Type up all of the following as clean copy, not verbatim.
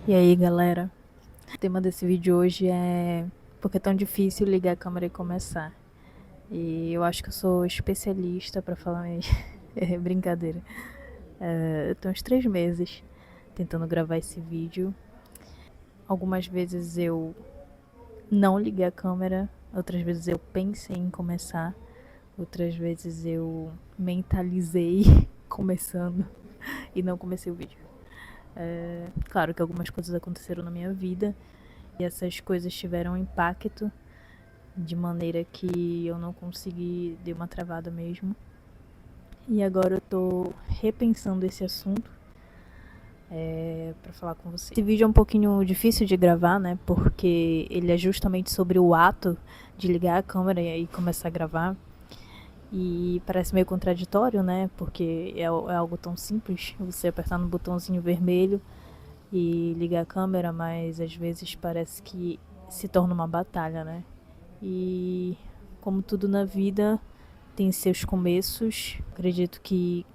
E aí, galera? O tema desse vídeo hoje é porque é tão difícil ligar a câmera e começar. E eu acho que eu sou especialista pra falar mesmo. É brincadeira. Eu tô uns 3 meses tentando gravar esse vídeo. Algumas vezes eu não liguei a câmera, outras vezes eu pensei em começar, outras vezes eu mentalizei começando e não comecei o vídeo. Claro que algumas coisas aconteceram na minha vida e essas coisas tiveram um impacto de maneira que eu não consegui, dei uma travada mesmo. E agora eu tô repensando esse assunto para falar com você. Esse vídeo é um pouquinho difícil de gravar, né? Porque ele é justamente sobre o ato de ligar a câmera e aí começar a gravar. E parece meio contraditório, né? Porque é algo tão simples, você apertar no botãozinho vermelho e ligar a câmera, mas às vezes parece que se torna uma batalha, né? E como tudo na vida tem seus começos, acredito que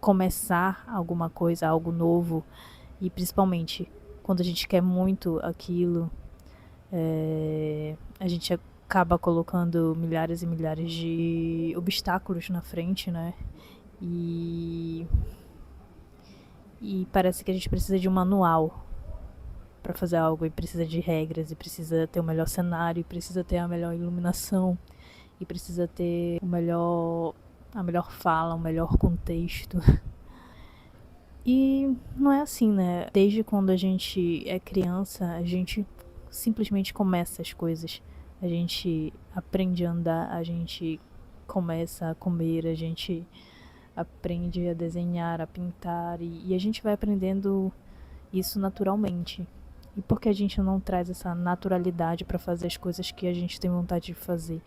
começar alguma coisa, algo novo, e principalmente quando a gente quer muito aquilo, a gente acaba colocando milhares e milhares de obstáculos na frente, né? E, e parece que a gente precisa de um manual para fazer algo, e precisa de regras, e precisa ter o melhor cenário, e precisa ter a melhor iluminação, e precisa ter a melhor fala, o melhor contexto. E não é assim, né? Desde quando a gente é criança, a gente simplesmente começa as coisas. A gente aprende a andar, a gente começa a comer, a gente aprende a desenhar, a pintar, e a gente vai aprendendo isso naturalmente. E por que a gente não traz essa naturalidade para fazer as coisas que a gente tem vontade de fazer?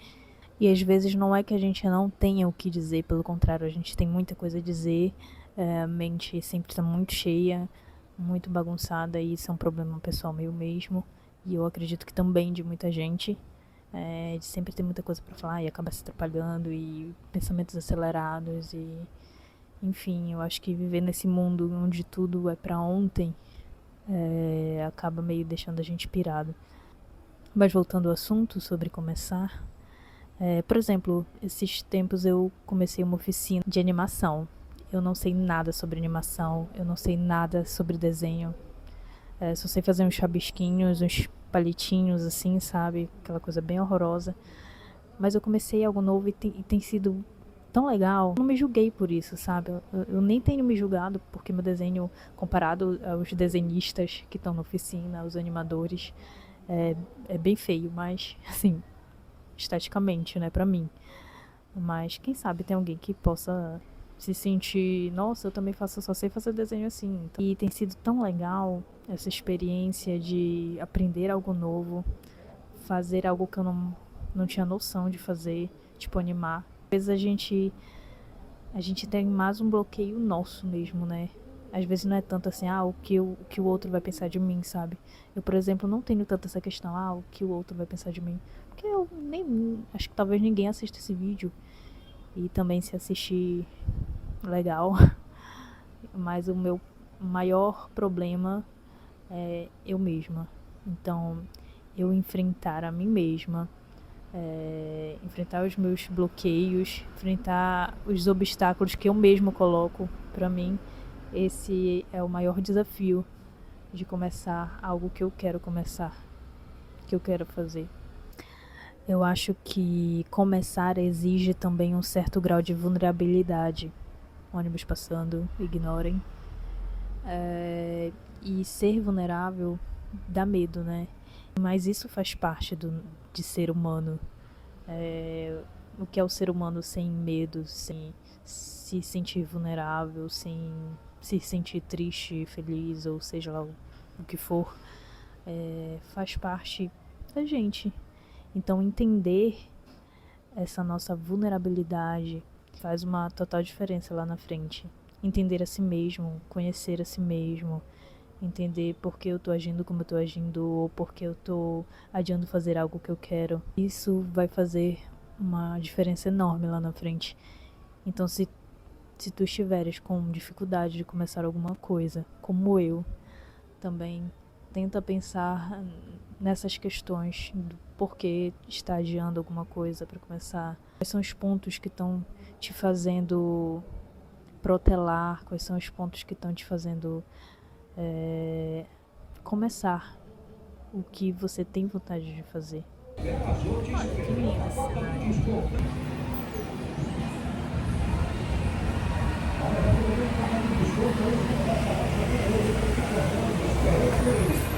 E às vezes não é que a gente não tenha o que dizer, pelo contrário, a gente tem muita coisa a dizer, a mente sempre está muito cheia, muito bagunçada, e isso é um problema pessoal meu mesmo. E eu acredito que também de muita gente, de sempre ter muita coisa para falar e acaba se atrapalhando, e pensamentos acelerados, e enfim, eu acho que viver nesse mundo onde tudo é para ontem acaba meio deixando a gente pirado. Mas voltando ao assunto sobre começar, por exemplo, esses tempos eu comecei uma oficina de animação. Eu não sei nada sobre animação, eu não sei nada sobre desenho. Só sei fazer uns rabisquinhos, uns palitinhos assim, sabe? Aquela coisa bem horrorosa. Mas eu comecei algo novo e tem sido tão legal. Eu não me julguei por isso, sabe? Eu nem tenho me julgado porque meu desenho, comparado aos desenhistas que estão na oficina, os animadores, é, é bem feio, mas assim, esteticamente, né, pra mim. Mas quem sabe tem alguém que possa se sentir, nossa, eu também faço, só sei fazer desenho assim. E tem sido tão legal essa experiência de aprender algo novo, fazer algo que eu não tinha noção de fazer, tipo animar. Às vezes a gente tem mais um bloqueio nosso mesmo, né? Às vezes não é tanto assim, o que o outro vai pensar de mim, sabe? Eu, por exemplo, não tenho tanto essa questão, o que o outro vai pensar de mim. Porque eu nem. Acho que talvez ninguém assista esse vídeo. E também se assistir, legal. Mas o meu maior problema é eu mesma. Então, eu enfrentar a mim mesma, enfrentar os meus bloqueios, enfrentar os obstáculos que eu mesmo coloco pra mim, esse é o maior desafio de começar algo que eu quero começar, que eu quero fazer. Eu acho que começar exige também um certo grau de vulnerabilidade. Ônibus passando, ignorem. E ser vulnerável dá medo, né? Mas isso faz parte de ser humano. O que é o ser humano sem medo, sem se sentir vulnerável, sem se sentir triste, feliz, ou seja lá o que for, faz parte da gente. Então entender essa nossa vulnerabilidade faz uma total diferença lá na frente. Entender a si mesmo, conhecer a si mesmo, entender por que eu tô agindo como eu tô agindo, ou por que eu tô adiando fazer algo que eu quero. Isso vai fazer uma diferença enorme lá na frente. Então, se tu estiveres com dificuldade de começar alguma coisa, como eu, também tenta pensar nessas questões do porquê está adiando alguma coisa para começar. Quais são os pontos que estão te fazendo protelar? Quais são os pontos que estão te fazendo começar o que você tem vontade de fazer? Olha, que lindo esse cenário.